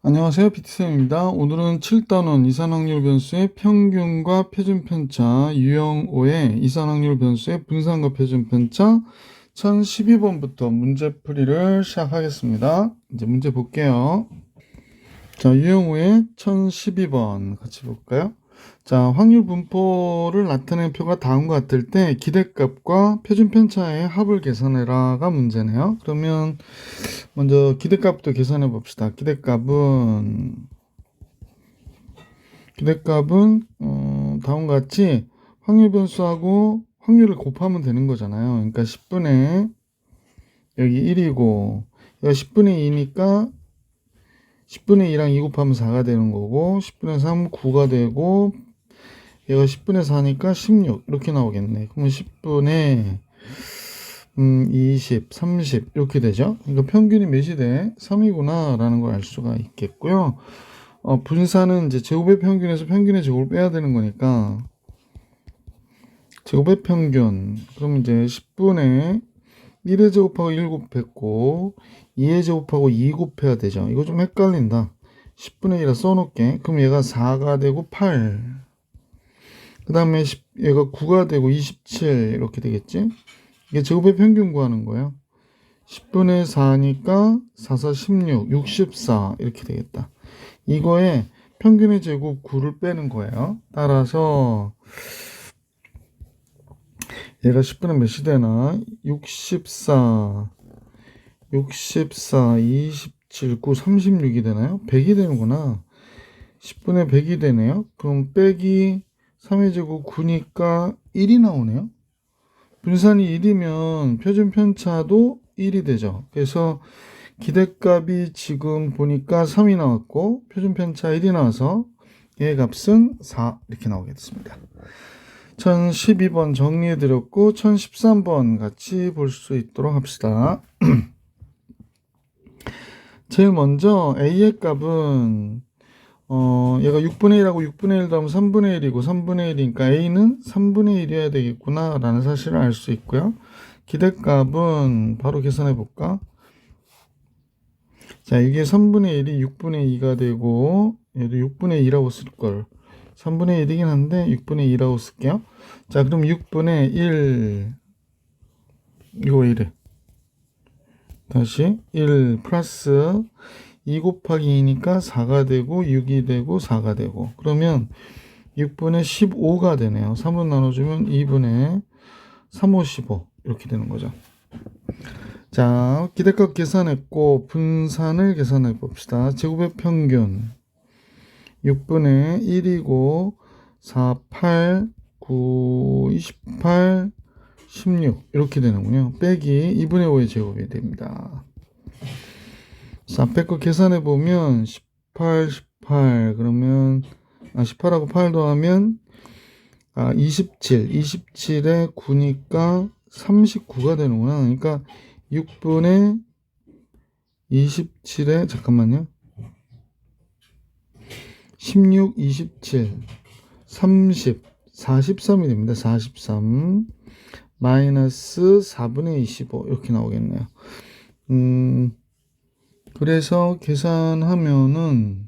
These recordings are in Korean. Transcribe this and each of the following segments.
안녕하세요. PT쌤입니다. 오늘은 7단원 이산확률 변수의 평균과 표준편차, 유형5의 이산확률 변수의 분산과 표준편차 1012번부터 문제풀이를 시작하겠습니다. 이제 문제 볼게요. 자, 유형5의 1012번 같이 볼까요? 자, 확률 분포를 나타내는 표가 다음과 같을 때 기대값과 표준편차의 합을 계산해라가 문제네요. 그러면 먼저 기대값부터 계산해 봅시다. 기대값은 다음과 같이 확률 변수하고 확률을 곱하면 되는 거잖아요. 그러니까 10분의 여기 1이고 여기 10분의 2니까 10분의 2랑 2 곱하면 4가 되는 거고 10분의 3 9가 되고 얘가 10분의 4니까 16 이렇게 나오겠네. 그러면 10분의 20, 30 이렇게 되죠. 그러니까 평균이 몇이 돼? 3이구나 라는 걸 알 수가 있겠고요. 분산은 이제 제곱의 평균에서 평균의 제곱을 빼야 되는 거니까 제곱의 평균 그럼 이제 10분의 1의 제곱하고 1 곱했고 2의 제곱하고 2 곱해야 되죠. 이거 좀 헷갈린다. 10분의 1을 써놓을게. 그럼 얘가 4가 되고 8 그 다음에 얘가 9가 되고 27 이렇게 되겠지. 이게 제곱의 평균 구하는 거예요. 10분의 4니까 4, 4, 16, 64 이렇게 되겠다. 이거에 평균의 제곱 9를 빼는 거예요. 따라서 얘가 10분의 몇이 되나? 64, 27, 9, 36이 되나요? 100이 되는구나. 10분의 100이 되네요. 그럼 빼기 3의 제곱 9니까 1이 나오네요. 분산이 1이면 표준 편차도 1이 되죠. 그래서 기대값이 지금 보니까 3이 나왔고 표준 편차 1이 나와서 얘 값은 4 이렇게 나오겠습니다. 1012번 정리해 드렸고 1013번 같이 볼 수 있도록 합시다. 제일 먼저 A의 값은 얘가 6분의 1하고 6분의 1 더하면 3분의 1이고 3분의 1이니까 A는 3분의 1이어야 되겠구나 라는 사실을 알 수 있고요. 기대값은 바로 계산해 볼까? 자, 이게 3분의 1이 6분의 2가 되고 얘도 6분의 2라고 쓸걸. 3분의 1이긴 한데 6분의 2라고 쓸게요. 자, 그럼 6분의 1 이거 이래. 다시 1 플러스 2 곱하기 2니까 4가 되고 6이 되고 4가 되고 그러면 6분의 15가 되네요. 3으로 나눠주면 2분의 3, 5, 15 이렇게 되는 거죠. 자, 기대값 계산했고 분산을 계산해 봅시다. 제곱의 평균 6분의 1이고 4, 8, 9, 28, 16 이렇게 되는군요. 빼기 2분의 5의 제곱이 됩니다. 자, 앞에 거 계산해 보면 18, 18 그러면 18하고 8 더하면 27, 27에 9니까 39가 되는구나. 그러니까 6분의 27에 잠깐만요. 16, 27, 30, 43이 됩니다. 43 마이너스 4분의 25 이렇게 나오겠네요. 그래서 계산하면은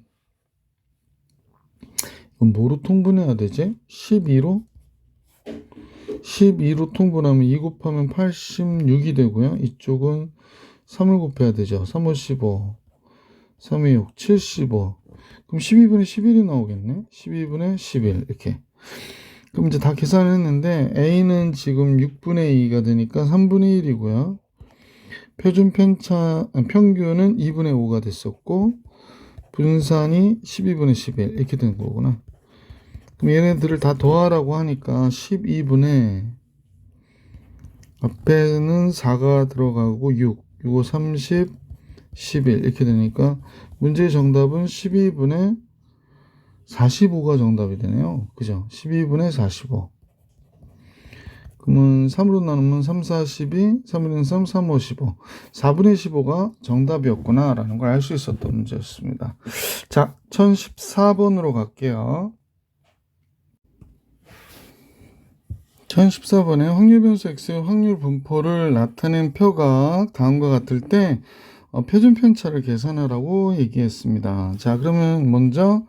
이건 뭐로 통분해야 되지? 12로 통분하면 2 곱하면 86이 되고요. 이쪽은 3을 곱해야 되죠. 3, 5, 15 3, 2, 6, 75 그럼 12분의 11이 나오겠네. 12분의 11 이렇게. 그럼 이제 다 계산을 했는데 A는 지금 6분의 2가 되니까 3분의 1이고요. 표준 편차 평균은 2분의 5가 됐었고 분산이 12분의 11 이렇게 된 거구나. 그럼 얘네들을 다 더하라고 하니까 12분의 앞에는 4가 들어가고 6, 6, 30, 11 이렇게 되니까 문제의 정답은 12분의 45가 정답이 되네요. 그죠? 12분의 45. 그러면 3으로 나누면 3, 4, 12, 3분의 3, 3, 5, 15. 4분의 15가 정답이었구나 라는 걸 알 수 있었던 문제였습니다. 자, 1014번으로 갈게요. 1014번에 확률 변수 X의 확률 분포를 나타낸 표가 다음과 같을 때 표준 편차를 계산하라고 얘기했습니다. 자, 그러면 먼저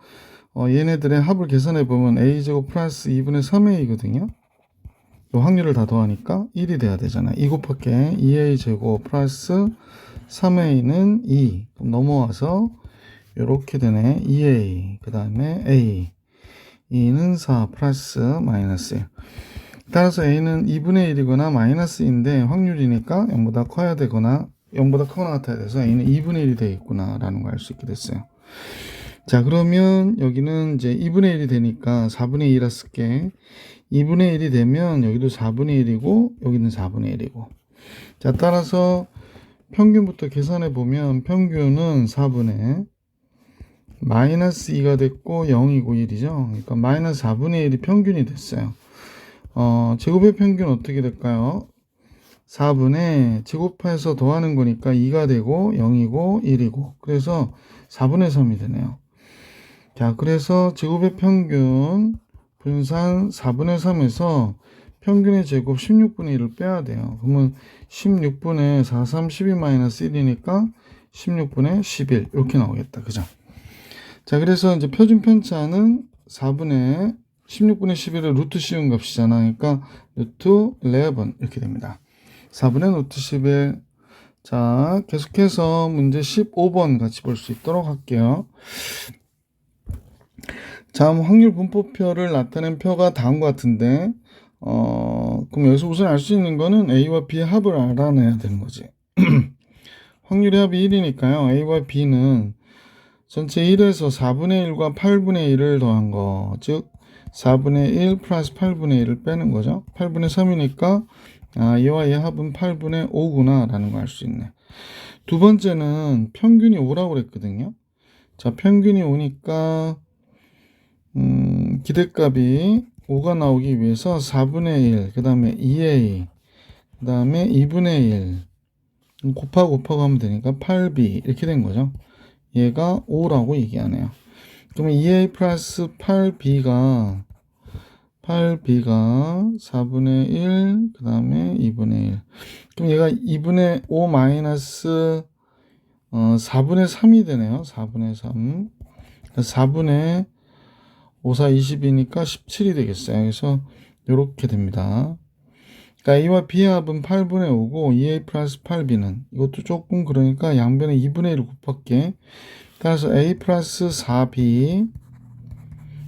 얘네들의 합을 계산해 보면 a제곱 플러스 2분의 3a거든요. 확률을 다 더하니까 1이 돼야 되잖아. 2 곱할게 2a 제곱 플러스 3a는 2. 그럼 넘어와서 이렇게 되네. 2a 그 다음에 a 2는 4 플러스 마이너스 1. 따라서 a는 2분의 1이거나 마이너스인데 확률이니까 0보다 커야 되거나 0보다 크거나 같아야 돼서 a는 2분의 1이 되겠구나 라는 걸 알 수 있게 됐어요. 자, 그러면 여기는 이제 2분의 1이 되니까 4분의 2라 쓸게. 2분의 1이 되면 여기도 4분의 1이고 여기는 4분의 1이고. 자, 따라서 평균부터 계산해 보면 평균은 4분의 마이너스 2가 됐고 0이고 1이죠. 그러니까 마이너스 4분의 1이 평균이 됐어요. 제곱의 평균 어떻게 될까요? 4분의 제곱해서 더하는 거니까 2가 되고 0이고 1이고 그래서 4분의 3이 되네요. 자, 그래서 제곱의 평균 분산 4분의 3에서 평균의 제곱 16분의 1을 빼야 돼요. 그러면 16분의 4, 3, 12 마이너스 1이니까 16분의 11 이렇게 나오겠다. 그죠? 자, 그래서 이제 표준 편차는 4분의 16분의 11을 루트 씌운 값이잖아. 그러니까 루트 11 이렇게 됩니다. 4분의 루트 11. 자, 계속해서 문제 15번 같이 볼 수 있도록 할게요. 다음 확률 분포표를 나타낸 표가 다음과 같은데 그럼 여기서 우선 알 수 있는 거는 A와 B의 합을 알아내야 되는 거지. 확률의 합이 1이니까요. A와 B는 전체 1에서 4분의 1과 8분의 1을 더한 거, 즉 4분의 1 플러스 8분의 1을 빼는 거죠. 8분의 3이니까 얘와 얘 합은 8분의 5구나 라는 걸 알 수 있네. 두 번째는 평균이 5라고 그랬거든요. 자, 평균이 5니까 기대값이 5가 나오기 위해서 4분의 1, 그 다음에 2a, 그 다음에 2분의 1 곱하고 하면 되니까 8b 이렇게 된 거죠. 얘가 5라고 얘기하네요. 그러면 2a 플러스 8b가 4분의 1, 그 다음에 2분의 1. 그럼 얘가 2분의 5 마이너스 4분의 3이 되네요. 4분의 3. 4분의 5, 4, 20이니까 17이 되겠어요. 그래서 이렇게 됩니다. 그러니까 A와 B의 합은 8분의 5고 2A 플러스 8B는 이것도 조금 그러니까 양변에 2분의 1을 곱할게. 따라서 A 플러스 4B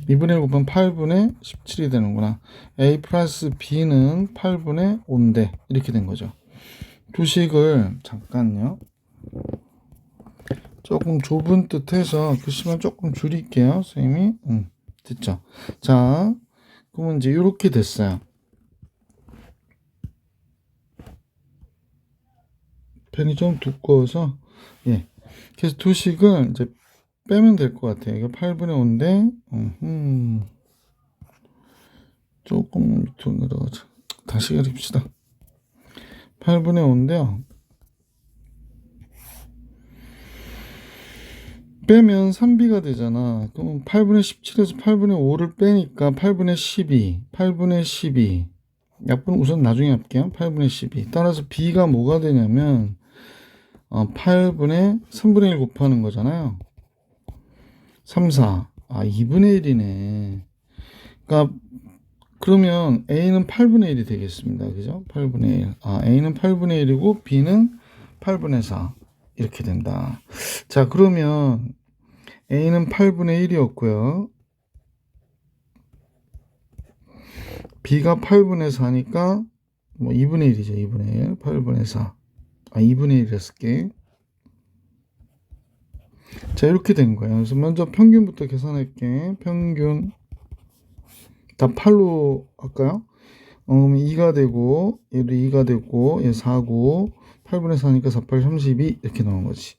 2분의 1 곱하면 8분의 17이 되는구나. A 플러스 B는 8분의 5인데 이렇게 된 거죠. 두 식을 잠깐요. 조금 좁은 뜻해서 글씨만 조금 줄일게요. 선생님이. 됐죠? 자, 그러면 이제 이렇게 됐어요. 펜이 좀 두꺼워서 예. 그래서 두 식을 이제 빼면 될 것 같아요. 이게 8분의 5인데 조금 밑으로 내려가자. 다시 그립시다. 8분의 5인데요. 빼면 3b가 되잖아. 그럼 8분의 17에서 8분의 5를 빼니까 8분의 12. 약분 우선 나중에 할게요. 8분의 12. 따라서 b가 뭐가 되냐면 8분의 3분의 1 곱하는 거잖아요. 3, 4. 2분의 1이네. 그러니까 그러면 a는 8분의 1이 되겠습니다. 그죠? 8분의 1. a는 8분의 1이고 b는 8분의 4. 이렇게 된다. 자, 그러면 a는 8분의 1이었고요. b가 8분의 4니까 뭐 2분의 1이죠. 2분의 1. 8분의 4. 2분의 1이라 쓸게. 자, 이렇게 된 거예요. 그래서 먼저 평균부터 계산할게. 평균 다 8로 할까요? 그러면 2가 되고 얘도 2가 되고 얘 4고 8분의 4니까 4, 8, 32 이렇게 나온 거지.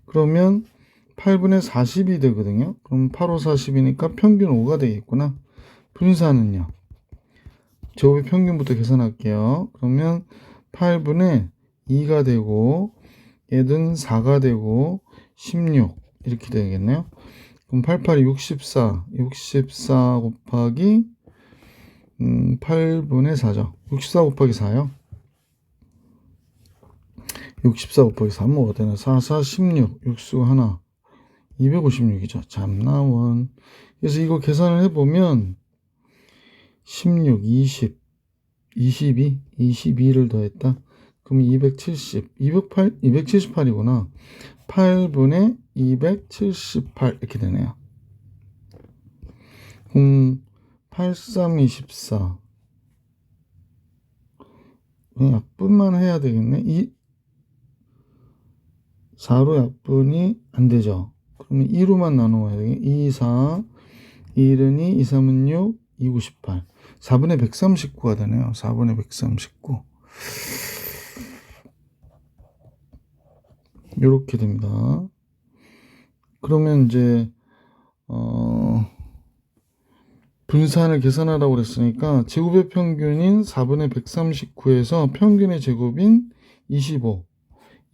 그러면 8분의 40이 되거든요. 그럼 8, 5, 40이니까 평균 5가 되겠구나. 분산은요. 제곱의 평균부터 계산할게요. 그러면 8분의 2가 되고 얘는 4가 되고 16 이렇게 되겠네요. 그럼 88이 64 곱하기 8분의 4죠. 64 곱하기 4요. 64 곱하기 3 뭐가 되나? 4, 4, 16. 육수 하나. 256이죠. 잠나원. 그래서 이거 계산을 해보면 16, 20, 22, 22를 더했다. 그럼 270, 278이구나. 8분의 278 이렇게 되네요. 83, 24. 약분만 해야 되겠네. 4로 약분이 안 되죠. 그러면 2로만 나눠야 되겠네. 2, 4, 1은 2, 2, 3은 6, 2, 98. 4분의 139가 되네요. 4분의 139. 요렇게 됩니다. 그러면 이제, 분산을 계산하라고 그랬으니까, 제곱의 평균인 4분의 139에서 평균의 제곱인 25.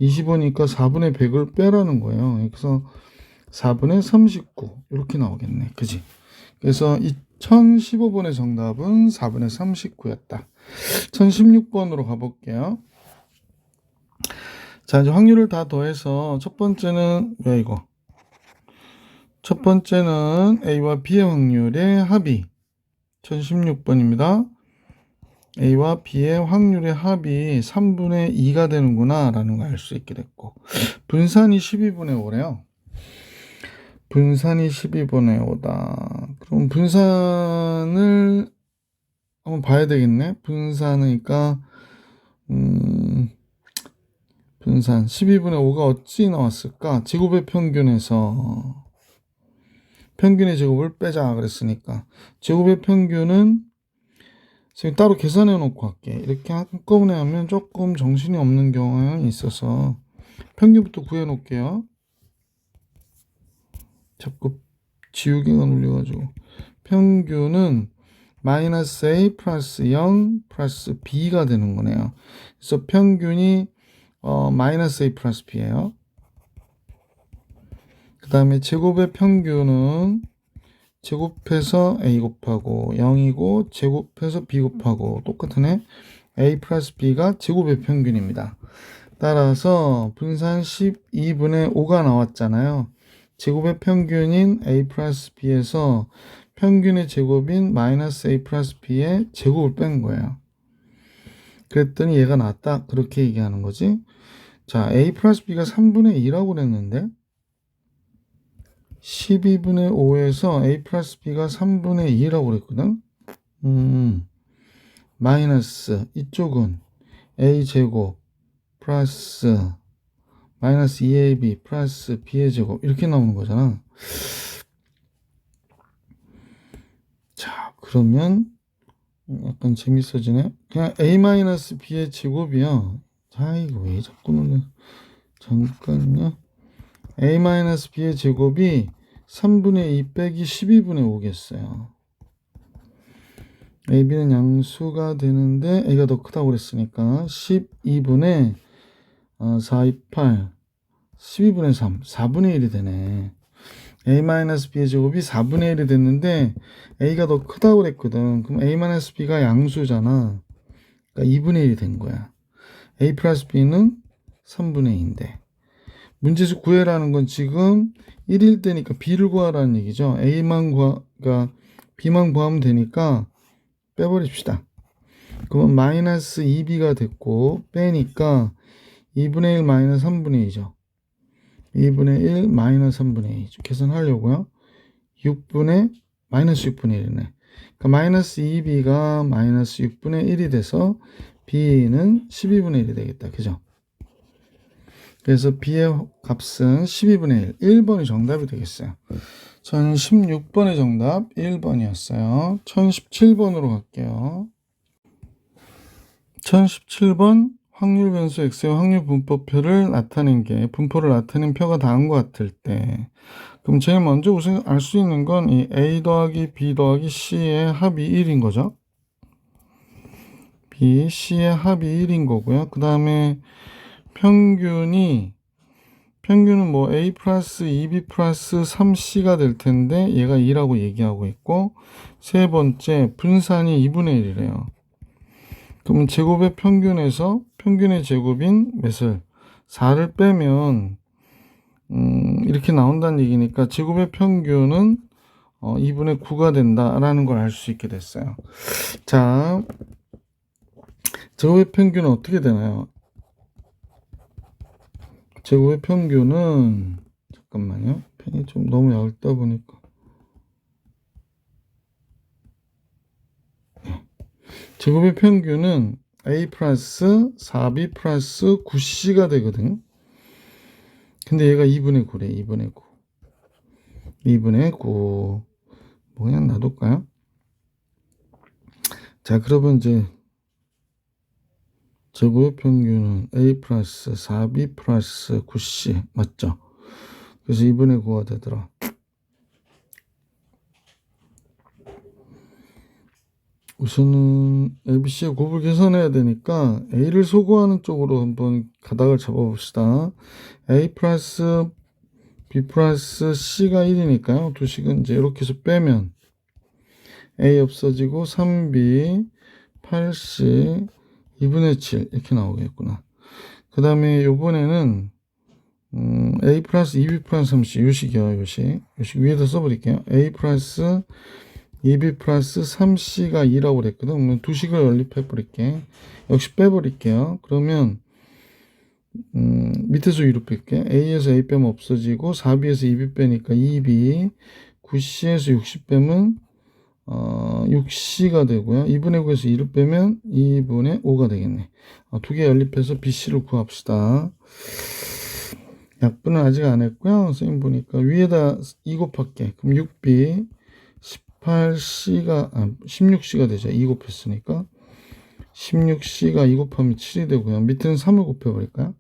25니까 4분의 100을 빼라는 거예요. 그래서 4분의 39. 이렇게 나오겠네. 그지? 그래서 2015번의 정답은 4분의 39였다. 1016번으로 가볼게요. 자, 이제 확률을 다 더해서 첫 번째는 왜 이거? 첫 번째는 A와 B의 확률의 합이 1016번입니다. A와 B의 확률의 합이 3분의 2가 되는구나 라는 걸 알 수 있게 됐고, 분산이 12분의 5래요. 분산이 12분의 5다. 그럼 분산을 한번 봐야 되겠네. 분산이니까 분산 12분의 5가 어찌 나왔을까? 제곱의 평균에서 평균의 제곱을 빼자 그랬으니까, 제곱의 평균은 지금 따로 계산해 놓고 할게. 이렇게 한꺼번에 하면 조금 정신이 없는 경향이 있어서 평균부터 구해 놓을게요. 자꾸 지우개가 눌려가지고. 평균은 마이너스 A 플러스 0 플러스 B가 되는 거네요. 그래서 평균이 마이너스 A 플러스 B예요. 그 다음에 제곱의 평균은 제곱해서 A 곱하고 0이고 제곱해서 B 곱하고 똑같으네. A 플러스 B가 제곱의 평균입니다. 따라서 분산 12분의 5가 나왔잖아요. 제곱의 평균인 A 플러스 B에서 평균의 제곱인 마이너스 A 플러스 B의 제곱을 뺀 거예요. 그랬더니 얘가 나왔다. 그렇게 얘기하는 거지. 자, A 플러스 B가 3분의 2라고 그랬는데 12분의 5에서 A 플러스 B가 3분의 2라고 그랬거든. 마이너스 이쪽은 A 제곱 플러스 마이너스 2AB 플러스 B의 제곱 이렇게 나오는 거잖아. 자, 그러면 약간 재밌어지네. 그냥 A 마이너스 B의 제곱이야. 자, 이거 왜 자꾸 눌러. 잠깐요. A 마이너스 B의 제곱이 3분의 2 빼기 12분의 5겠어요. A, B는 양수가 되는데 A가 더 크다고 그랬으니까 12분의 4, 2, 8 12분의 3 4분의 1이 되네. A-B의 제곱이 4분의 1이 됐는데 A가 더 크다고 그랬거든. 그럼 A-B가 양수잖아. 그러니까 2분의 1이 된 거야. A 플러스 B는 3분의 2인데 문제에서 구해라는 건 지금 1일 때니까 B를 구하라는 얘기죠. 그러니까 B만 구하면 되니까 빼버립시다. 그러면 마이너스 2B가 됐고 빼니까 2분의 1 마이너스 3분의 2죠. 2분의 1 마이너스 3분의 2 계산하려고요. 마이너스 6분의 1이네. 그러니까 마이너스 2B가 마이너스 6분의 1이 돼서 B는 12분의 1이 되겠다. 그죠? 그래서 B의 값은 12분의 1. 1번이 정답이 되겠어요. 1016번의 정답 1번이었어요. 1017번으로 갈게요. 1017번 확률 변수 X의 확률 분포표를 나타낸 게 분포를 나타낸 표가 다음과 같을 때, 그럼 제일 먼저 우선 알 수 있는 건 이 A 더하기 B 더하기 C의 합이 1인 거죠. B, C의 합이 1인 거고요. 그 다음에 평균은 뭐 A 플러스 2B 플러스 3C가 될 텐데 얘가 2라고 얘기하고 있고, 세 번째 분산이 2분의 1이래요. 그러면 제곱의 평균에서 평균의 제곱인 몇을 4를 빼면 이렇게 나온다는 얘기니까 제곱의 평균은 2분의 9가 된다라는 걸 알 수 있게 됐어요. 자, 제곱의 평균은 어떻게 되나요? 제곱의 평균은 잠깐만요. 펜이 좀 너무 얇다 보니까. 제곱의 평균은 A 플러스 4B 플러스 9C가 되거든. 근데 얘가 2분의 9래. 2분의 9. 2분의 9. 뭐 그냥 놔둘까요? 자, 그러면 이제 제곱의 평균은 A 플러스 4B 플러스 9C 맞죠? 그래서 2분의 9가 되더라. 우선은 ABC의 곱을 계산해야 되니까 A를 소거하는 쪽으로 한번 가닥을 잡아봅시다. A 플러스 B 플러스 C가 1이니까요. 두 식은 이제 이렇게 해서 빼면 A 없어지고 3B 8C 2분의 7 이렇게 나오겠구나. 그 다음에 요번에는 A 플러스 2B 플러스 3C 요식이요. 요식 위에다 써버릴게요. A 플러스 2B 플러스 3C가 2라고 그랬거든. 그러면 두 식을 연립해 버릴게. 역시 빼버릴게요. 그러면 밑에서 위로 뺄게. A에서 A 빼면 없어지고 4B에서 2B 빼니까 2B 9C에서 60 빼면 6C가 되고요. 2분의 9에서 2를 빼면 2분의 5가 되겠네. 두 개 연립해서 BC를 구합시다. 약분은 아직 안 했고요. 선생님 보니까 위에다 2 곱할게. 그럼 6B 18C가 16C가 되죠. 2 곱했으니까 16C가 2 곱하면 7이 되고요. 밑에는 3을 곱해버릴까요?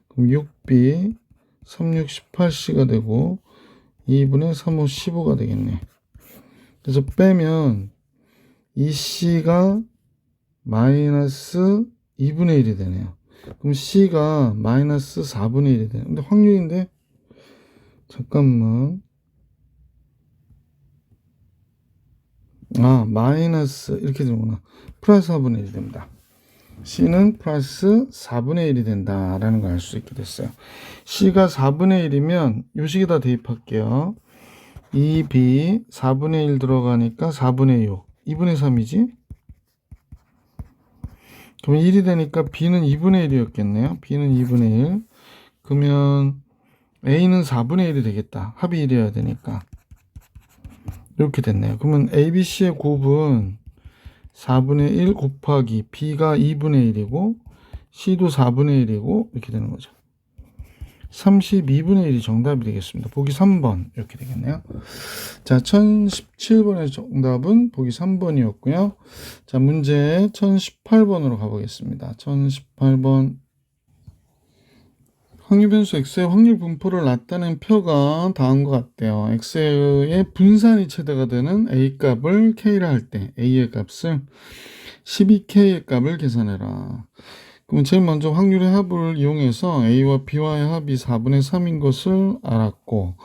그럼 6B 36 18C가 되고 2분의 3, 5, 15가 되겠네. 그래서 빼면 2C가 마이너스 2분의 1이 되네요. 그럼 C가 마이너스 4분의 1이 되네. 근데 확률인데 잠깐만. 마이너스 이렇게 되는구나. 플러스 4분의 1이 됩니다. C는 플러스 4분의 1이 된다라는 걸 알 수 있게 됐어요. C가 4분의 1이면 요식에다 대입할게요. 2B 4분의 1 들어가니까 4분의 6 2분의 3이지? 그러면 1이 되니까 B는 2분의 1이었겠네요. B는 2분의 1. 그러면 A는 4분의 1이 되겠다. 합이 1이어야 되니까. 이렇게 됐네요. 그러면 ABC의 곱은 4분의 1 곱하기 B가 2분의 1이고 C도 4분의 1이고 이렇게 되는 거죠. 32분의 1이 정답이 되겠습니다. 보기 3번 이렇게 되겠네요. 자, 1017번의 정답은 보기 3번이었고요. 자, 문제 1018번으로 가보겠습니다. 1018번 확률변수 X의 확률 분포를 나타낸 표가 다음과 같대요. X의 분산이 최대가 되는 A 값을 K라 할 때 A의 값을 12K의 값을 계산해라. 그럼 제일 먼저 확률의 합을 이용해서 A와 B와의 합이 4분의 3인 것을 알았고,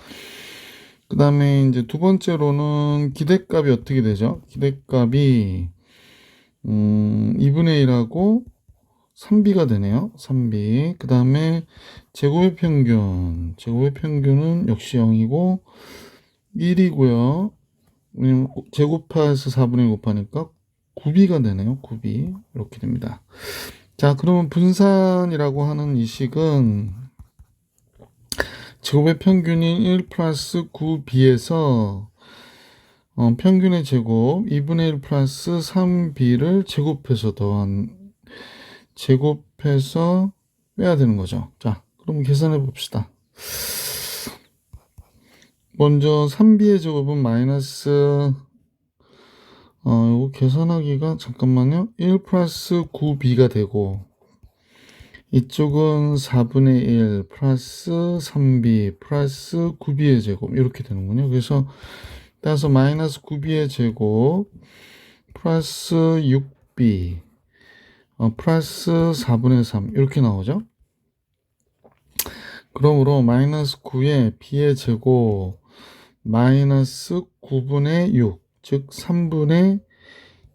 그 다음에 이제 두 번째로는 기대값이 어떻게 되죠? 기대값이 2분의 1하고 3B가 되네요. 3B. 그 다음에 제곱의 평균. 제곱의 평균은 역시 0이고 1이고요. 왜냐면 제곱해서 4분의 1 곱하니까 9B가 되네요. 9B. 이렇게 됩니다. 자, 그러면 분산이라고 하는 이 식은 제곱의 평균인 1 플러스 9B에서 평균의 제곱 2분의 1 플러스 3B를 제곱해서 제곱해서 빼야 되는 거죠. 자, 그럼 계산해 봅시다. 먼저 3B의 제곱은 마이너스 이거 계산하기가 잠깐만요. 1 플러스 9B가 되고 이쪽은 4분의 1 플러스 3B 플러스 9B의 제곱 이렇게 되는군요. 그래서 따라서 마이너스 9B의 제곱 플러스 6B 플러스 4분의 3 이렇게 나오죠. 그러므로 마이너스 9의 B의 제곱 마이너스 9분의 6 즉 3분의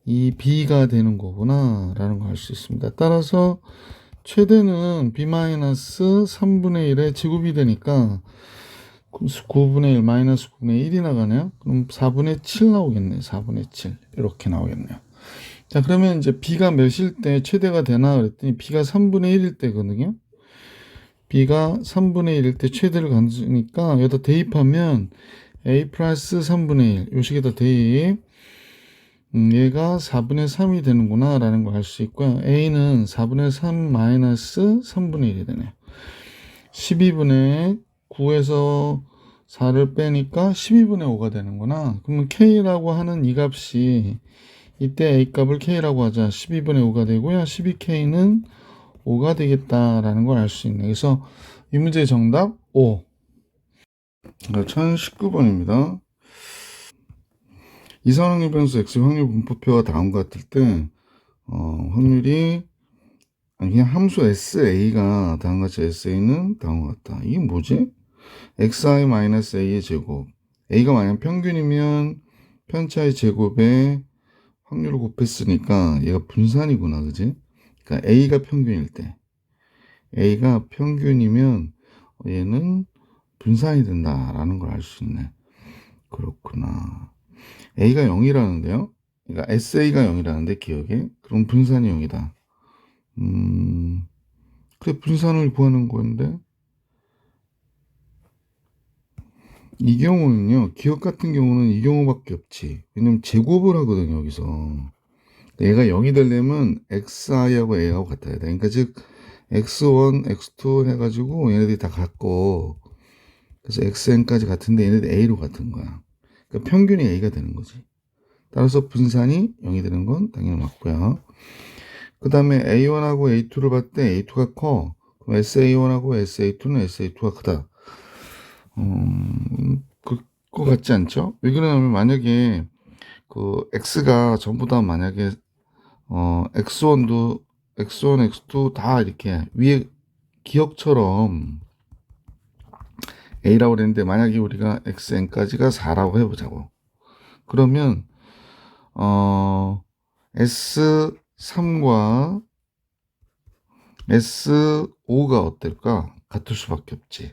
2B가 되는 거구나 라는 걸 알 수 있습니다. 따라서 최대는 b-3분의 1의 제곱이 되니까 9분의 1 마이너스 9분의 1이 나가네요. 그럼 4분의 7 나오겠네. 4분의 7 이렇게 나오겠네요. 자, 그러면 이제 b가 몇일 때 최대가 되나 그랬더니 b가 3분의 1일 때거든요. b가 3분의 1일 때 최대를 가지니까 여기다 대입하면 a 플러스 3분의 1 요식에다 대입 얘가 4분의 3이 되는구나 라는 걸 알 수 있고요. a는 4분의 3 마이너스 3분의 1이 되네요. 12분의 9에서 4를 빼니까 12분의 5가 되는구나. 그러면 k라고 하는 이 값이 이때 a 값을 k라고 하자. 12분의 5가 되고요. 12k는 5가 되겠다라는 걸 알 수 있네. 그래서 이 문제의 정답 5. 1019번입니다. 이상확률 변수 x 확률 분포표가 다음과 같을 때 확률이 그냥 함수 SA가 다음과 같이 SA는 다음과 같다. 이게 뭐지? xi-a의 제곱. a가 만약 평균이면 편차의 제곱에 확률을 곱했으니까 얘가 분산이구나. 그지? 그러니까 a가 평균일 때. a가 평균이면 얘는 분산이 된다라는 걸 알 수 있네. 그렇구나. a가 0이라는데요. 그러니까 SA가 0이라는데 기억에. 그럼 분산이 0이다. 그래 분산을 구하는 건데 이 경우는요. 기억 같은 경우는 이 경우밖에 없지. 왜냐면 제곱을 하거든요. 여기서. 얘가 0이 되려면 xi하고 a하고 같아야 돼. 그러니까 즉 x1, x2 해가지고 얘네들이 다 같고 그래서 xn까지 같은데 얘네들 a로 같은 거야. 그러니까 평균이 a가 되는 거지. 따라서 분산이 0이 되는 건 당연히 맞고요. 그 다음에 A1하고 A2를 봤을 때 A2가 커. 그럼 SA1하고 SA2는 SA2가 크다. 그럴 것 같지 않죠? 왜 그러냐면 만약에 그 X가 전부 다 만약에 X1도 X1, X2 다 이렇게 위에 기억처럼 A라고 그랬는데 만약에 우리가 XN까지가 4라고 해보자고. 그러면 S3과 S5가 어떨까? 같을 수밖에 없지.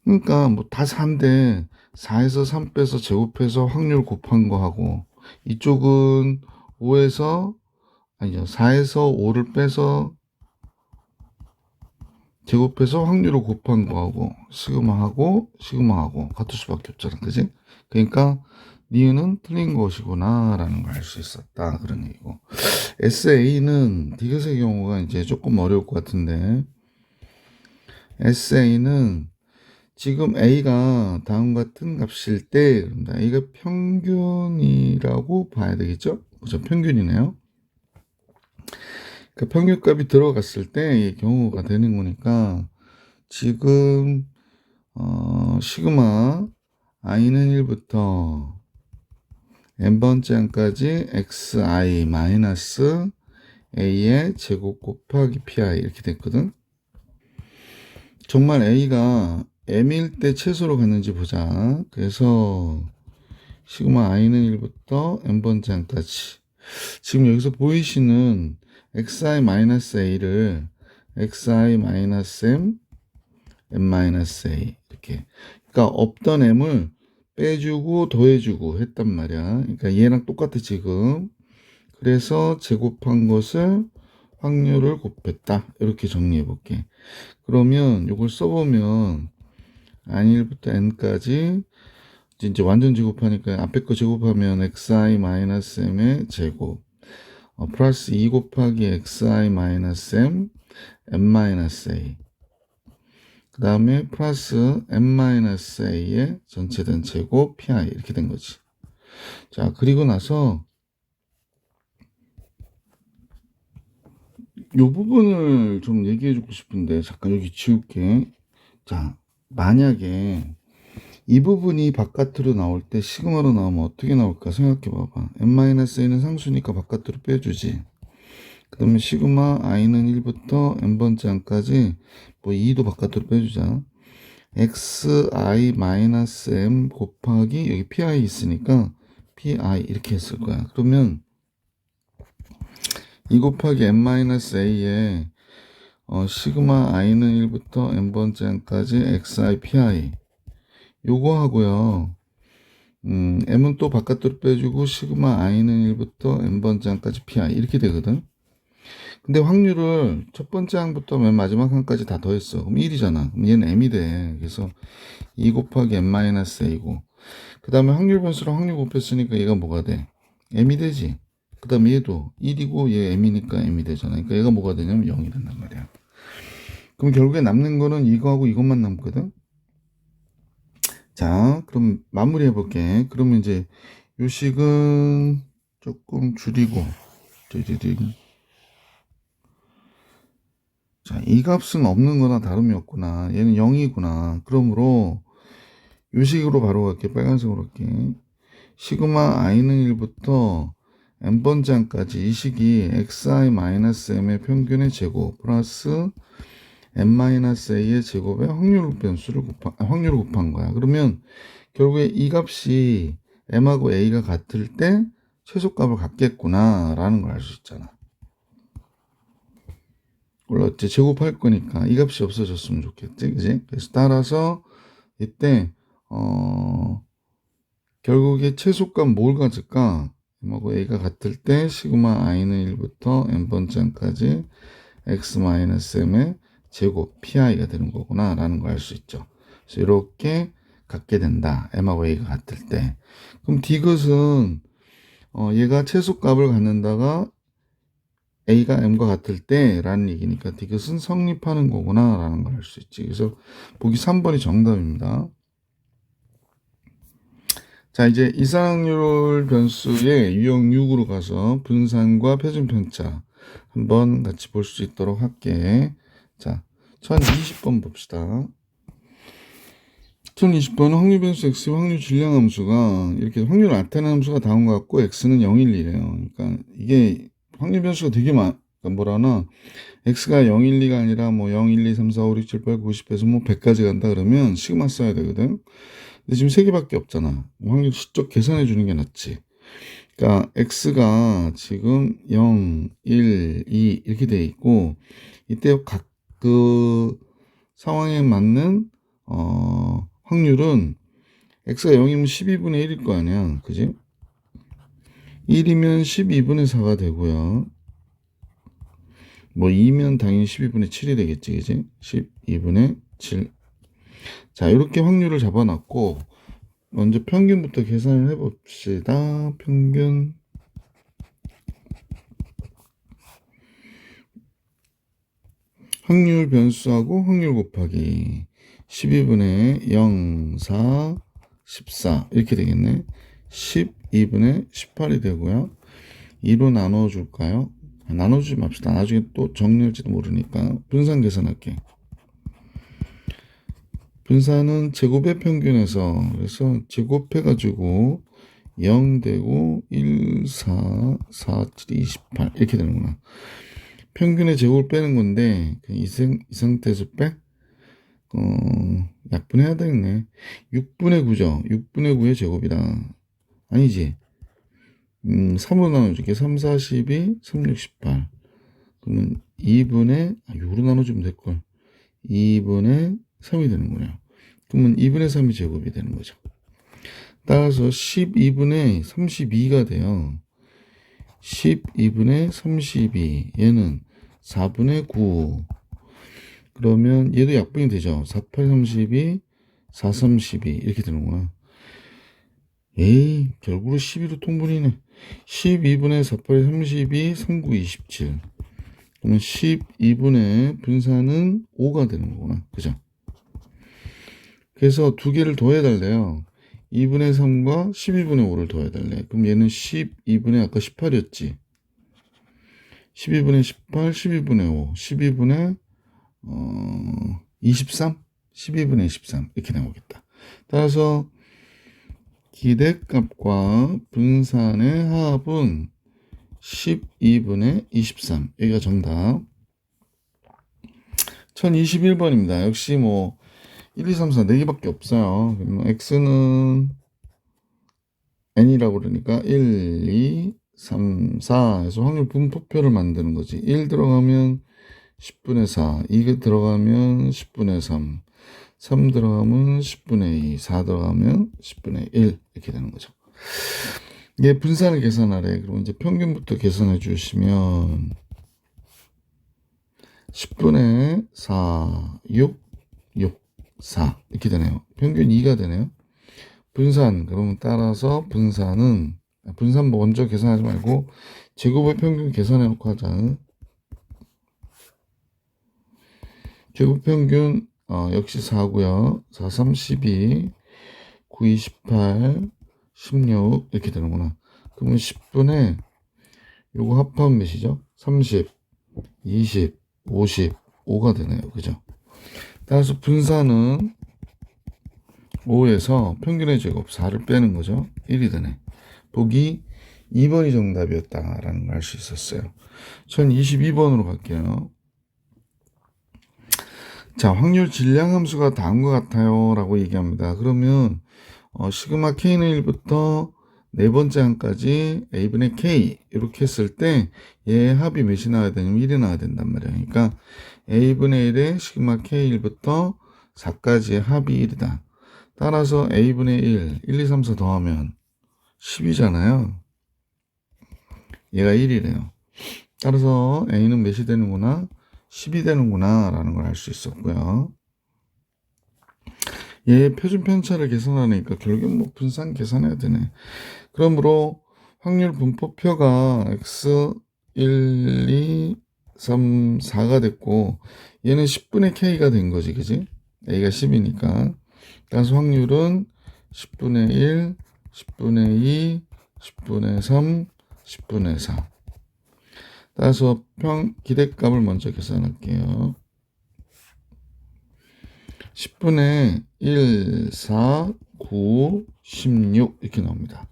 그러니까 뭐 다 4인데 4에서 3 빼서 제곱해서 확률 곱한 거하고 이쪽은 5에서 아니죠. 4에서 5를 빼서 제곱해서 확률을 곱한 거하고 시그마하고 같을 수밖에 없잖아. 그지? 그러니까 니은은 틀린 것이구나 라는 걸 알 수 있었다. 그런 얘기고. SA는 디귿의 경우가 이제 조금 어려울 것 같은데 SA는 지금 A가 다음 같은 값일 때 A가 평균이라고 봐야 되겠죠? 그죠? 평균이네요. 그 평균값이 들어갔을 때 이 경우가 되는 거니까 지금 시그마 i는 1부터 n번째 항까지 xi 마이너스 a의 제곱 곱하기 pi 이렇게 됐거든. 정말 a가 m일 때 최소로 갔는지 보자. 그래서 시그마 i는 1부터 n번째 항까지 지금 여기서 보이시는 xi-a를 xi-m m-a 이렇게 그러니까 없던 m을 빼주고 더해주고 했단 말이야. 그러니까 얘랑 똑같아 지금. 그래서 제곱한 것을 확률을 곱했다. 이렇게 정리해 볼게. 그러면 이걸 써보면 i1부터 n까지 이제 완전 제곱하니까 앞에 거 제곱하면 xi-m의 제곱 플러스 2 곱하기 xi-m m-a 그 다음에 플러스 m-a의 전체된 제곱 pi 이렇게 된 거지. 자, 그리고 나서 이 부분을 좀 얘기해 주고 싶은데 잠깐 여기 지울게. 자, 만약에 이 부분이 바깥으로 나올 때 시그마로 나오면 어떻게 나올까 생각해 봐봐. m-a는 상수니까 바깥으로 빼주지. 그 다음에 시그마 i는 1부터 n번째 항까지 뭐 2도 바깥으로 빼주자. xi-m 곱하기 여기 pi 있으니까 pi 이렇게 했을 거야. 그러면 2 곱하기 n-a에 시그마 i는 1부터 n번째 항까지 xi pi 요거 하고요. m은 또 바깥으로 빼주고 시그마 i는 1부터 n번째 항까지 pi 이렇게 되거든. 근데 확률을 첫 번째 항부터 맨 마지막 항까지 다 더했어. 그럼 1이잖아. 그럼 얘는 m이 돼. 그래서 2 곱하기 n-a고 그 다음에 확률 변수랑 확률 곱했으니까 얘가 뭐가 돼? m이 되지. 그 다음에 얘도 1이고 얘 m이니까 m이 되잖아. 그러니까 얘가 뭐가 되냐면 0이 된단 말이야. 그럼 결국에 남는 거는 이거하고 이것만 남거든. 자, 그럼 마무리 해볼게. 그러면 이제 요식은 조금 줄이고, 자, 이 값은 없는 거나 다름이 없구나. 얘는 0이구나. 그러므로 요식으로 바로 갈게. 빨간색으로 할게. 시그마 i는 1부터 n번째 항까지 이 식이 xi-m의 평균의 제곱 플러스 n-a의 제곱의 확률을 곱한 거야. 그러면 결국에 이 값이 m하고 a가 같을 때 최소값을 갖겠구나 라는 걸 알 수 있잖아. 물론 이제 제곱할 거니까 이 값이 없어졌으면 좋겠지, 그지? 그래서 따라서 이때 결국에 최소값 뭘 가질까? m하고 a가 같을 때 시그마 i는 1부터 n번째 항까지 x-m의 제곱 pi가 되는 거구나 라는 걸 알 수 있죠. 그래서 이렇게 갖게 된다. m하고 a가 같을 때. 그럼 d것은 얘가 최소값을 갖는다가 a가 m과 같을 때 라는 얘기니까 d것은 성립하는 거구나 라는 걸 알 수 있지. 그래서 보기 3번이 정답입니다. 자, 이제 이상률 변수의 유형 6으로 가서 분산과 표준 편차 한번 같이 볼 수 있도록 할게. 자, 1020번 봅시다. 1020번은 확률 변수 x 확률 질량 함수가 이렇게 확률 나타내는 함수가 다운 것 같고 x는 0, 1, 2래요. 그러니까 이게 확률 변수가 되게 그러니까 뭐라나 x가 0, 1, 2가 아니라 뭐 0, 1, 2, 3, 4, 5, 6, 7, 8, 9, 10에서 뭐 100까지 간다 그러면 시그마 써야 되거든. 근데 지금 3개밖에 없잖아. 확률 시적 계산해 주는 게 낫지. 그러니까 x가 지금 0, 1, 2 이렇게 돼 있고 이때 각 그 상황에 맞는 확률은 x가 0이면 12분의 1일 거 아니야. 그지? 1이면 12분의 4가 되고요. 뭐 2면 당연히 12분의 7이 되겠지. 그지? 12분의 7. 자, 이렇게 확률을 잡아놨고 먼저 평균부터 계산을 해봅시다. 평균. 확률 변수하고 확률 곱하기 12분의 0, 4, 14 이렇게 되겠네. 12분의 18이 되고요. 2로 나눠줄까요? 나눠주지 맙시다. 나중에 또 정리할지도 모르니까 분산 계산할게. 분산은 제곱의 평균에서 그래서 제곱해가지고 0 되고 1, 4, 4, 7, 28 이렇게 되는구나. 평균의 제곱을 빼는 건데 이 상태에서 빼? 약분해야 되겠네. 6분의 9죠. 6분의 9의 제곱이다. 아니지. 3으로 나눠줄게. 3, 4, 12, 3, 6, 18. 그러면 2분의 6으로 나눠주면 될걸. 2분의 3이 되는구나. 그러면 2분의 3이 제곱이 되는 거죠. 따라서 12분의 32가 돼요. 12분의 32. 얘는 4분의 9. 그러면 얘도 약분이 되죠. 4, 8, 32, 4, 32 이렇게 되는구나. 에이, 결국은 12로 통분이네. 12분의 4, 8, 32, 3, 9, 27. 그러면 12분의 분산은 5가 되는 거구나. 그죠? 그래서 두 개를 더해달래요. 2분의 3과 12분의 5를 더해달래. 그럼 얘는 12분의 아까 18이었지. 12분의 18, 12분의 5, 12분의 23? 12분의 23 이렇게 나오겠다. 따라서 기대값과 분산의 합은 12분의 23. 여기가 정답. 1021번입니다. 역시 뭐 1, 2, 3, 4 4개밖에 없어요. 그러면 x는 n이라고 그러니까 1, 2, 3, 4 해서 확률 분포표를 만드는 거지. 1 들어가면 10분의 4, 2 들어가면 10분의 3, 3 들어가면 10분의 2, 4 들어가면 10분의 1 이렇게 되는 거죠. 얘 분산을 계산하래. 그럼 이제 평균부터 계산해 주시면 10분의 4, 6, 6, 4 이렇게 되네요. 평균 2가 되네요. 분산, 그러면 따라서 분산 먼저 계산하지 말고 제곱의 평균 계산해 놓고 하자. 제곱 평균 역시 4고요. 4, 3, 12, 9, 28, 16 이렇게 되는구나. 그러면 10분의 요거 합하면 몇이죠? 30, 20, 50, 5가 되네요. 그죠? 따라서 분산은 5에서 평균의 제곱 4를 빼는 거죠. 1이 되네. 보기 2번이 정답이었다라는 걸 알 수 있었어요. 전 22번으로 갈게요. 자, 확률 질량 함수가 다음과 같아요 라고 얘기합니다. 그러면 시그마 k는 1부터 네 번째 항까지 a분의 k 이렇게 했을 때 얘 합이 몇이 나와야 되냐면 1이 나와야 된단 말이에요. 그러니까 a분의 1에 시그마 k1부터 4까지의 합이 1이다. 따라서 a분의 1, 1, 2, 3, 4 더하면 10이잖아요. 얘가 1이래요. 따라서 a는 몇이 되는구나? 10이 되는구나 라는 걸 알 수 있었고요. 얘 표준 편차를 계산하니까 결국 뭐 분산 계산해야 되네. 그러므로 확률 분포표가 x 1, 2, 3, 4가 됐고 얘는 10분의 k가 된 거지, 그지? a가 10이니까. 따라서 확률은 10분의 1, 10분의 2, 10분의 3, 10분의 4. 따라서 기대값을 먼저 계산할게요. 10분의 1, 4, 9, 16 이렇게 나옵니다.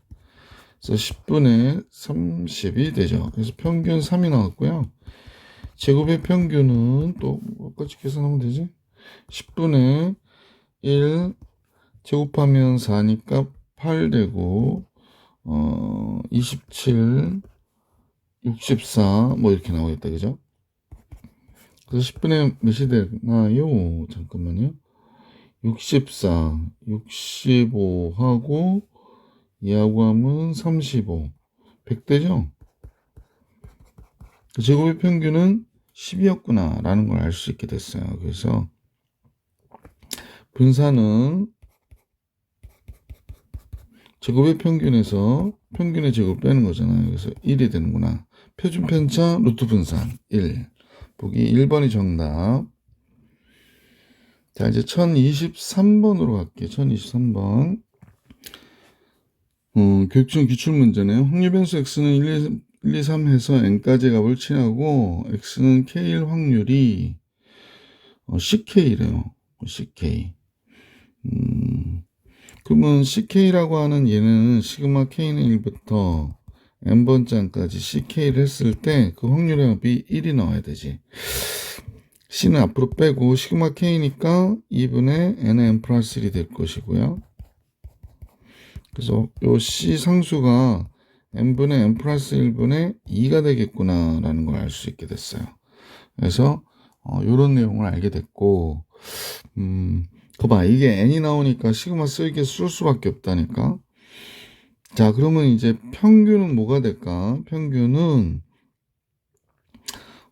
그래서 10분의 30이 되죠. 그래서 평균 3이 나왔고요. 제곱의 평균은 또 똑같이 계산하면 되지. 10분의 1 제곱하면 4니까 8 되고 27, 64 뭐 이렇게 나오겠다. 그죠? 그래서 10분의 몇이 되나요? 잠깐만요. 64, 65하고 2하고 하면 35, 100되죠? 제곱의 평균은 10이었구나 라는 걸 알 수 있게 됐어요. 그래서 분산은 제곱의 평균에서 평균의 제곱 빼는 거잖아요. 그래서 1이 되는구나. 표준 편차 루트 분산 1. 보기 1번이 정답. 자, 이제 1023번으로 갈게요. 1023번. 교육청 기출문제네요. 확률 변수 x는 1, 2, 3 해서 n까지 값을 취하고 x는 k일 확률이 ck래요. ck. 그러면 ck라고 하는 얘는 시그마 k는 1부터 n번째 항까지 ck를 했을 때 그 확률의 합이 1이 나와야 되지. c는 앞으로 빼고 시그마 k니까 2분의 n의 n 플러스 1이 될 것이고요. 그래서 요 c 상수가 n분의 n 플러스 1분의 2가 되겠구나 라는 걸 알 수 있게 됐어요. 그래서 요런 내용을 알게 됐고 거봐, 이게 n이 나오니까 시그마 쓰이게 쓸 수밖에 없다니까. 자, 그러면 이제 평균은 뭐가 될까? 평균은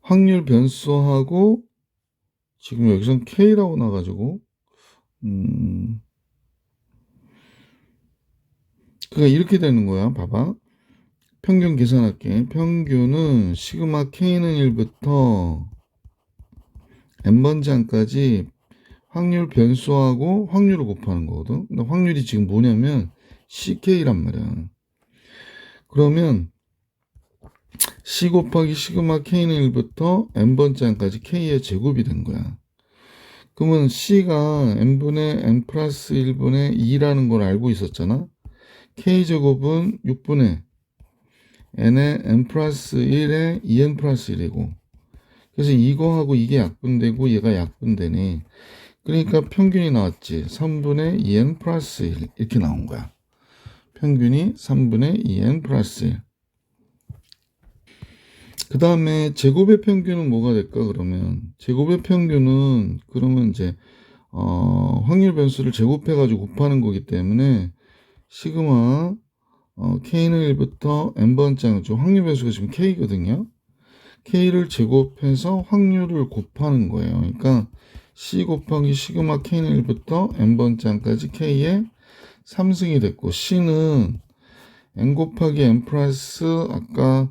확률 변수하고 지금 여기선 k라고 나가지고 그러니까 이렇게 되는 거야. 봐봐. 평균 계산할게. 평균은 시그마 k는 1부터 n번째 항까지 확률 변수하고 확률을 곱하는 거거든. 근데 확률이 지금 뭐냐면 ck란 말이야. 그러면 c 곱하기 시그마 k는 1부터 n번째 항까지 k의 제곱이 된 거야. 그러면 c가 n분의 n 플러스 1분의 2라는 걸 알고 있었잖아. k제곱은 6분의 n의 n 플러스 1의 2n 플러스 1이고, 그래서 이거하고 이게 약분되고 얘가 약분되네. 그러니까 평균이 나왔지. 3분의 2n 플러스 1 이렇게 나온 거야. 평균이 3분의 2n 플러스 1. 그 다음에 제곱의 평균은 뭐가 될까? 그러면 제곱의 평균은 그러면 이제 확률 변수를 제곱해 가지고 곱하는 거기 때문에 시그마 k는 1부터 n번째 항이죠. 확률 변수가 지금 k거든요. k를 제곱해서 확률을 곱하는 거예요. 그러니까 c 곱하기 시그마 k는 1부터 n번째 항까지 k의 3승이 됐고, c는 n 곱하기 n 플러스 아까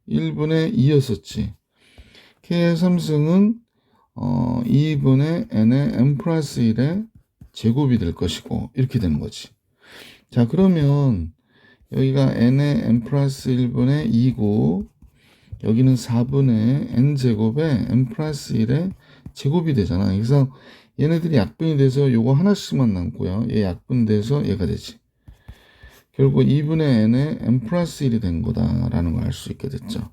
1분의 2였었지. k의 3승은 2분의 n의 n 플러스 1의 제곱이 될 것이고, 이렇게 되는 거지. 자, 그러면 여기가 n의 n 플러스 1분의 2고, 여기는 4분의 n제곱에 n 플러스 1의 제곱이 되잖아. 그래서 얘네들이 약분이 돼서 요거 하나씩만 남고요. 얘 약분돼서 얘가 되지. 결국 2분의 n의 n 플러스 1이 된 거다라는 걸 알 수 있게 됐죠.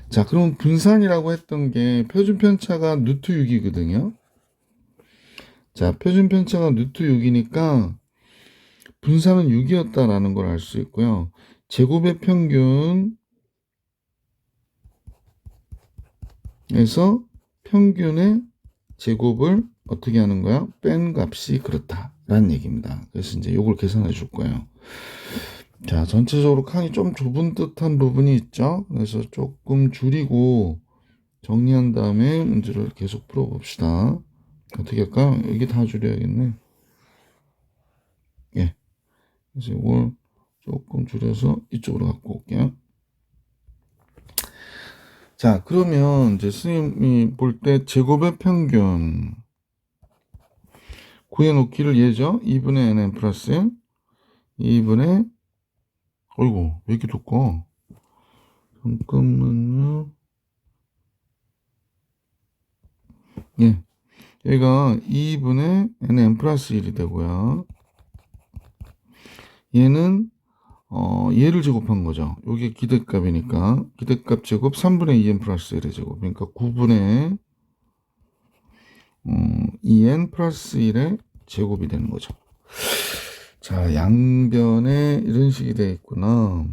자, 그럼 분산이라고 했던 게 표준 편차가 루트 6이거든요. 자, 표준 편차가 루트 6이니까 분산은 6이었다라는 걸 알 수 있고요. 제곱의 평균에서 평균의 제곱을 어떻게 하는 거야? 뺀 값이 그렇다라는 얘기입니다. 그래서 이제 요걸 계산해 줄 거예요. 자, 전체적으로 칸이 좀 좁은 듯한 부분이 있죠. 그래서 조금 줄이고 정리한 다음에 문제를 계속 풀어봅시다. 어떻게 할까? 여기 다 줄여야겠네. 예. 그래서 이걸 조금 줄여서 이쪽으로 갖고 올게요. 자, 그러면 이제 스님이 볼 때 제곱의 평균 구해놓기를 얘죠. 2분의 nn 플러스 2분의 어이구 왜 이렇게 두꺼워? 잠깐만요. 예, 얘가 2분의 nn 플러스 1이 되고요. 얘는 얘를 제곱한 거죠. 요게 기대값이니까 기대값 제곱 3분의 2n 플러스 1의 제곱, 그러니까 9분의 2n 플러스 1의 제곱이 되는 거죠. 자, 양변에 이런 식이 되어 있구나.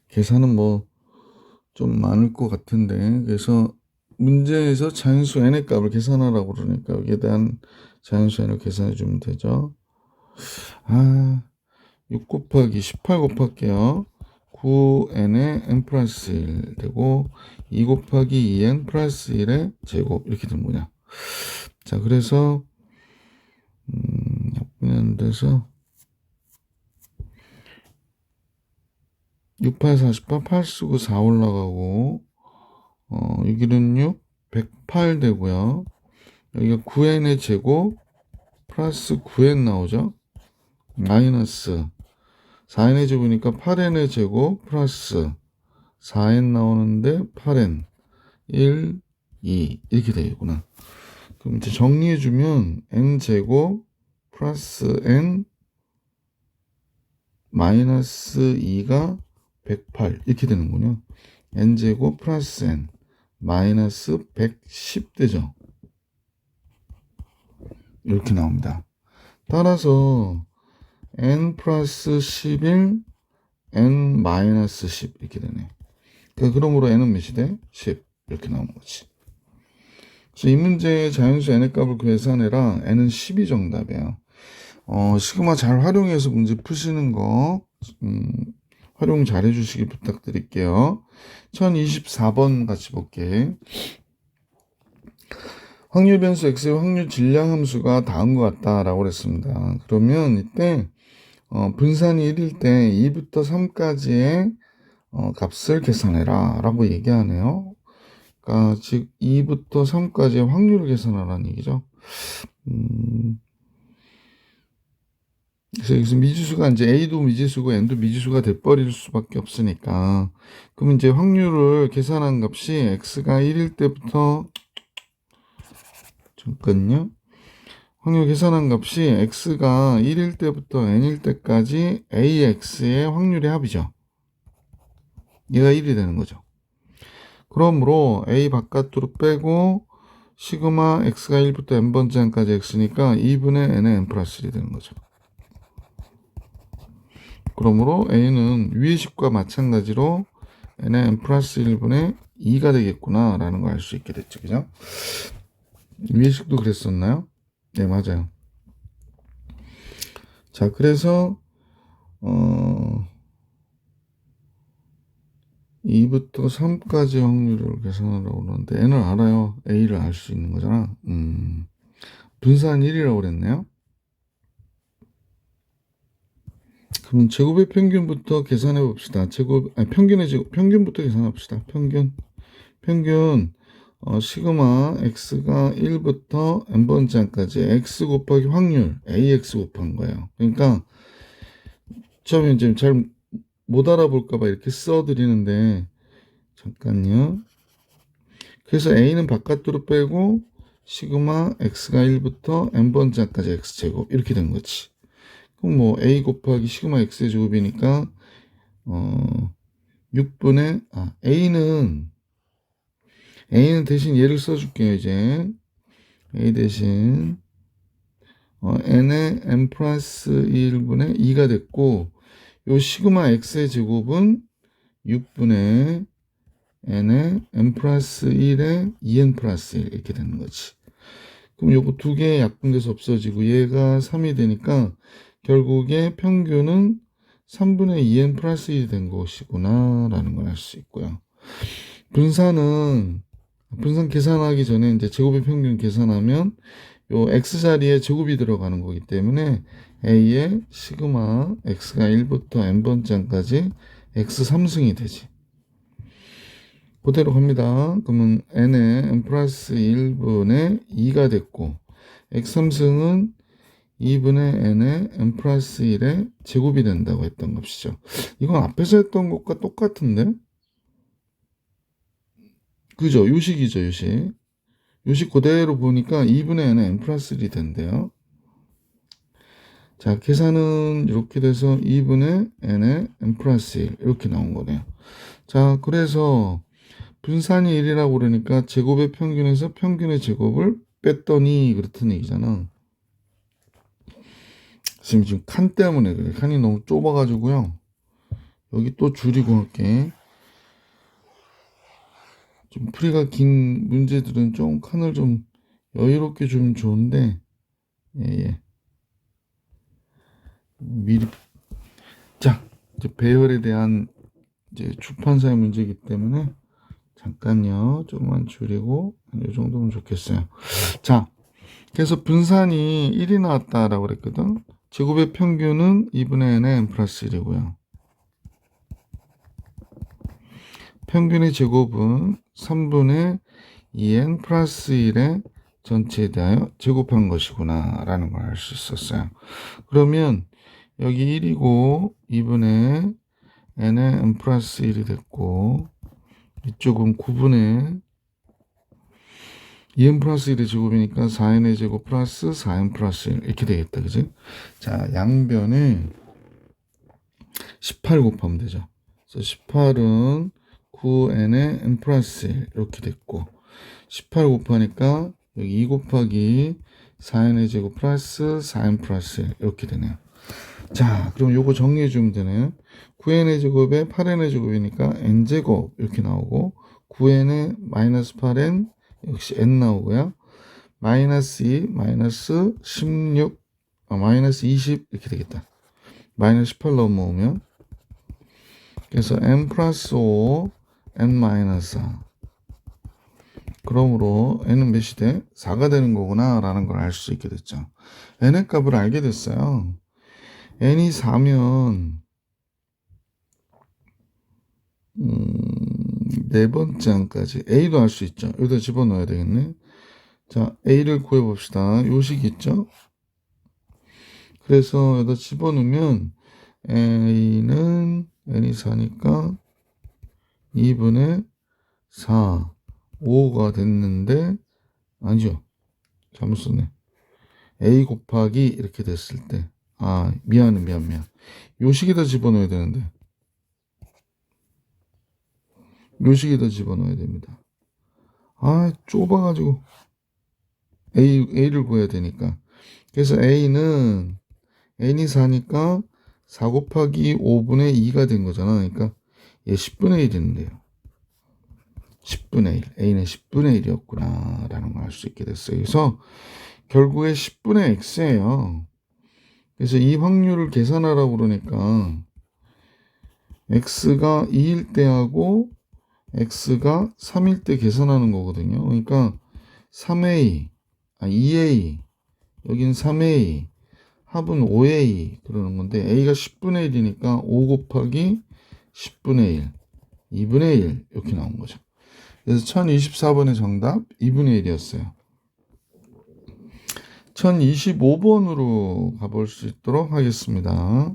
계산은 뭐 좀 많을 것 같은데, 그래서 문제에서 자연수 n의 값을 계산하라고 그러니까 여기에 대한 자연수 n을 계산해 주면 되죠. 6 곱하기 18 곱할게요. 9n의 n 플러스 1 되고 2 곱하기 2n 플러스 1의 제곱 이렇게 되는 거냐. 자, 그래서 약분이 안 돼서 6, 8, 48, 8 쓰고 4 올라가고 6, 6, 108 되고요. 여기가 9n의 제곱 플러스 9n 나오죠. 마이너스 4n의 제곱이니까 8n의 제곱 플러스 4n 나오는데 8n 1, 2 이렇게 되겠구나. 그럼 이제 정리해주면 n제곱 플러스 n 마이너스 2가 108 이렇게 되는군요. n제곱 플러스 n 마이너스 110 되죠. 이렇게 나옵니다. 따라서 n 플러스 11 n 마이너스 10 이렇게 되네. 그러므로 n은 몇이 돼? 10 이렇게 나오는 거지. 그래서 이 문제의 자연수 n의 값을 계산해라. n은 10이 정답이에요. 시그마 잘 활용해서 문제 푸시는 거 활용 잘 해주시기 부탁드릴게요. 1024번 같이 볼게. 확률 변수 x의 확률 질량 함수가 다음과 같다라고 그랬습니다. 그러면 이때 분산이 1일 때 2부터 3까지의 값을 계산해라 라고 얘기하네요. 그러니까 즉 2부터 3까지의 확률을 계산하라는 얘기죠. 그래서 여기서 미지수가 이제 A도 미지수고 N도 미지수가 돼버릴 수밖에 없으니까, 그럼 이제 확률을 계산한 값이 X가 1일 때부터, 잠깐요. 확률 계산한 값이 X가 1일 때부터 N일 때까지 AX의 확률의 합이죠. 얘가 1이 되는 거죠. 그러므로 A 바깥으로 빼고 시그마 X가 1부터 N번째 항까지 X니까 2분의 N의 N 플러스 1이 되는 거죠. 그러므로 a는 위의 식과 마찬가지로 n의 n 플러스 1분의 2가 되겠구나 라는 걸 알 수 있게 됐죠. 그죠? 위의 식도 그랬었나요? 네, 맞아요. 자, 그래서 2부터 3까지 확률을 계산하라고 그러는데 n을 알아요. a를 알 수 있는 거잖아. 분산 1이라고 그랬네요. 그럼 제곱의 평균부터 계산해 봅시다. 평균의 제곱, 평균부터 계산해 봅시다. 평균, 시그마 x가 1부터 n번째 항까지 x 곱하기 확률, ax 곱한 거예요. 그러니까, 처음에 이제 잘 못 알아볼까봐 이렇게 써드리는데, 잠깐요. 그래서 a는 바깥으로 빼고, 시그마 x가 1부터 n번째 항까지 x제곱, 이렇게 된 거지. 그럼 뭐, a 곱하기 시그마 x의 제곱이니까, 6분의, A는 대신 얘를 써줄게요, 이제. A 대신, n의 n 플러스 1분의 2가 됐고, 요 시그마 x의 제곱은 6분의 n의 n 플러스 1의 2n 플러스 1 이렇게 되는 거지. 그럼 요거 두 개 약분돼서 없어지고 얘가 3이 되니까 결국에 평균은 3분의 2n 플러스 1이 된 것이구나 라는 걸 알 수 있고요. 분산 계산하기 전에 이제 제곱의 평균 계산하면 요 x 자리에 제곱이 들어가는 거기 때문에 a의 시그마 x가 1부터 n번째 항까지 x 3승이 되지. 그대로 갑니다. 그러면 n의 n 플러스 1분의 2가 됐고 x 3승은 2분의 n의 n 플러스 1의 제곱이 된다고 했던 것이죠. 이건 앞에서 했던 것과 똑같은데? 그죠? 요식이죠, 요식. 요식 그대로 보니까 2분의 n의 n 플러스 1이 된대요. 자, 계산은 이렇게 돼서 2분의 n의 n 플러스 1 이렇게 나온 거네요. 자, 그래서 분산이 1이라고 그러니까 제곱의 평균에서 평균의 제곱을 뺐더니 그렇다는 얘기잖아. 지금 칸 때문에 그래. 칸이 너무 좁아가지고요. 여기 또 줄이고 할게. 좀 풀이가 긴 문제들은 좀 칸을 좀 여유롭게 주면 좋은데, 예. 미리. 자, 이제 배열에 대한 이제 출판사의 문제이기 때문에 잠깐요. 조금만 줄이고, 이 정도면 좋겠어요. 자, 그래서 분산이 1이 나왔다라고 그랬거든. 제곱의 평균은 2분의 n의 n 플러스 1이고요. 평균의 제곱은 3분의 2n 플러스 1의 전체에 대하여 제곱한 것이구나 라는 걸 알 수 있었어요. 그러면 여기 1이고 2분의 n의 n 플러스 1이 됐고 이쪽은 9분의 2n 플러스 1의 제곱이니까 4n의 제곱 플러스 4n 플러스 1 이렇게 되겠다. 그지? 자, 양변에 18 곱하면 되죠. 그래서 18은 9n의 n 플러스 1 이렇게 됐고 18 곱하니까 여기 2 곱하기 4n의 제곱 플러스 4n 플러스 1 이렇게 되네요. 자, 그럼 요거 정리해 주면 되네요. 9n의 제곱에 8n의 제곱이니까 n제곱 이렇게 나오고 9n의 마이너스 8n 역시 n 나오고요. 마이너스 2, 마이너스 16, 마이너스 20 이렇게 되겠다. 마이너스 18 넘어오면 그래서 n 플러스 5, n 마이너스 4. 그러므로 n은 몇이 돼? 4가 되는 거구나 라는 걸 알 수 있게 됐죠. n의 값을 알게 됐어요. n이 4면 네 번째 항까지 a도 알 수 있죠. 여기다 집어넣어야 되겠네. 자, a를 구해봅시다. 요식 있죠? 그래서 여기다 집어넣으면 a는 n이 4니까 2분의 4 5가 됐는데 아니죠. 잘못 썼네. a 곱하기 이렇게 됐을 때 미안. 요식에다 집어넣어야 되는데 요식에다 집어넣어야 됩니다. 좁아가지고 a를 구해야 되니까 그래서 a는 n이 4니까 4 곱하기 5분의 2가 된 거잖아. 그러니까 얘 10분의 1인데요. 10분의 1. A는 10분의 1이었구나. 라는 걸 알 수 있게 됐어요. 그래서 결국에 10분의 X예요. 그래서 이 확률을 계산하라고 그러니까 X가 2일 때 하고 X가 3일 때 계산하는 거거든요. 그러니까 3A, 2A, 여긴 3A, 합은 5A 그러는 건데 A가 10분의 1이니까 5 곱하기 10분의 1, 2분의 1 이렇게 나온 거죠. 그래서 1024번의 정답 2분의 1이었어요. 1025번으로 가볼 수 있도록 하겠습니다.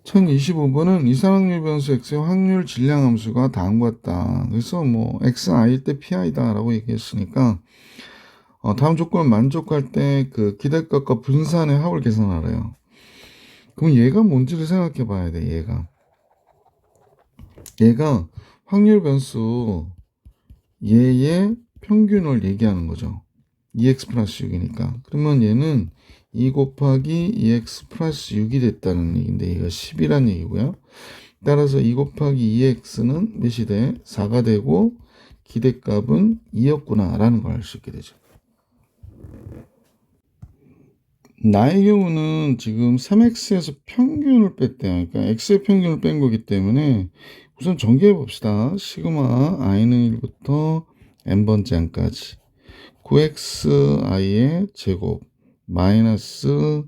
1025번은 이산확률 변수 X의 확률 질량 함수가 다음과 같다. 그래서 뭐 XI일 때 PI다 라고 얘기했으니까 다음 조건을 만족할 때 그 기대값과 분산의 합을 계산하래요. 그럼 얘가 뭔지를 생각해 봐야 돼. 얘가 확률 변수 얘의 평균을 얘기하는 거죠. 2x 플러스 6이니까. 그러면 얘는 2 곱하기 2x 플러스 6이 됐다는 얘기인데 얘가 10이란 얘기고요. 따라서 2 곱하기 2x는 몇이 돼? 4가 되고 기대값은 2였구나 라는 걸 알 수 있게 되죠. 나의 경우는 지금 3x에서 평균을 뺐대요. 그러니까 x의 평균을 뺀 거기 때문에 우선 정리해 봅시다. 시그마 i는 1부터 n번째 항까지 9xi의 제곱 마이너스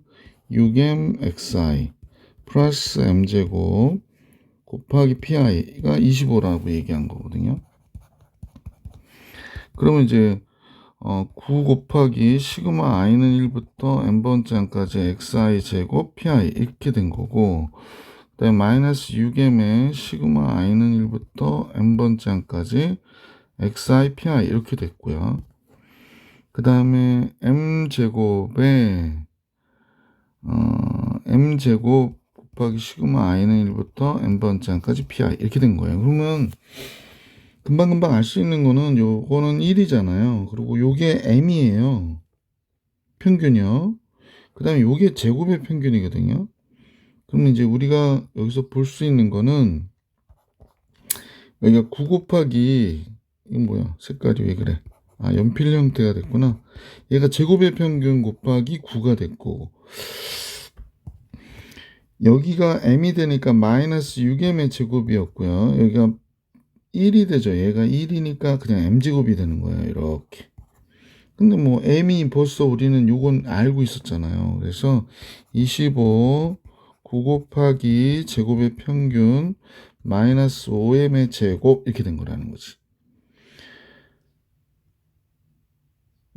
6mxi 플러스 m제곱 곱하기 pi가 25라고 얘기한 거거든요. 그러면 이제 9 곱하기 시그마 i는 1부터 n번째 항까지 xi 제곱 pi 이렇게 된 거고 그 다음에 마이너스 6m의 시그마 i는 1부터 n번째 항까지 xi pi 이렇게 됐고요. 그 다음에 m제곱에 m제곱 곱하기 시그마 i는 1부터 n번째 항까지 pi 이렇게 된 거예요. 그러면 금방금방 알 수 있는 거는 요거는 1이잖아요. 그리고 요게 m이에요. 평균이요. 그 다음에 요게 제곱의 평균이거든요. 그러면 이제 우리가 여기서 볼 수 있는 거는 여기가 9 곱하기 이거 뭐야 색깔이 왜 그래 연필 형태가 됐구나. 얘가 제곱의 평균 곱하기 9가 됐고 여기가 m이 되니까 마이너스 6m의 제곱이었고요. 여기가 1이 되죠. 얘가 1이니까 그냥 m제곱이 되는 거예요. 이렇게. 근데 뭐 m이 벌써 우리는 요건 알고 있었잖아요. 그래서 25 9 곱하기 제곱의 평균 마이너스 5m의 제곱 이렇게 된 거라는 거지.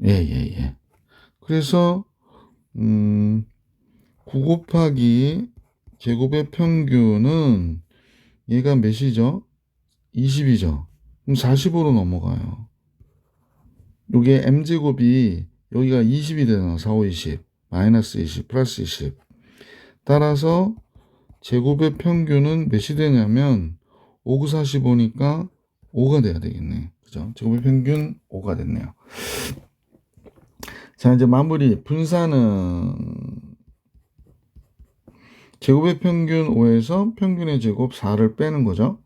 예. 그래서 9 곱하기 제곱의 평균은 얘가 몇이죠? 20이죠. 그럼 45로 넘어가요. 요게 m제곱이 여기가 20이 되잖아. 4, 5, 20. 마이너스 20, 플러스 20. 따라서 제곱의 평균은 몇이 되냐면 5, 9, 45니까 5가 돼야 되겠네. 그죠? 제곱의 평균 5가 됐네요. 자, 이제 마무리. 분산은 제곱의 평균 5에서 평균의 제곱 4를 빼는 거죠.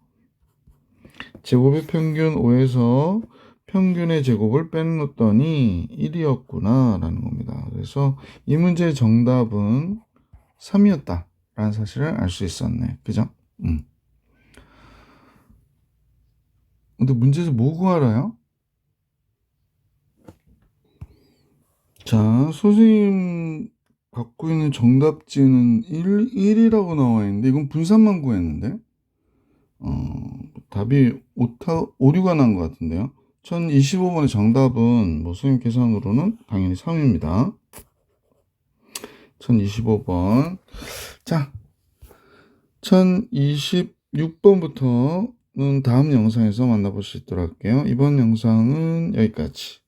제곱의 평균 5에서 평균의 제곱을 빼놓더니 1이었구나 라는 겁니다. 그래서 이 문제의 정답은 3이었다 라는 사실을 알 수 있었네. 그죠? 근데 문제에서 뭐 구하라요? 자, 선생님 갖고 있는 정답지는 1이라고 나와 있는데 이건 분산만 구했는데 답이 5, 6가 난 것 같은데요. 1025번의 정답은 뭐 선생님 계산으로는 당연히 3입니다. 1025번. 자, 1026번부터는 다음 영상에서 만나볼 수 있도록 할게요. 이번 영상은 여기까지.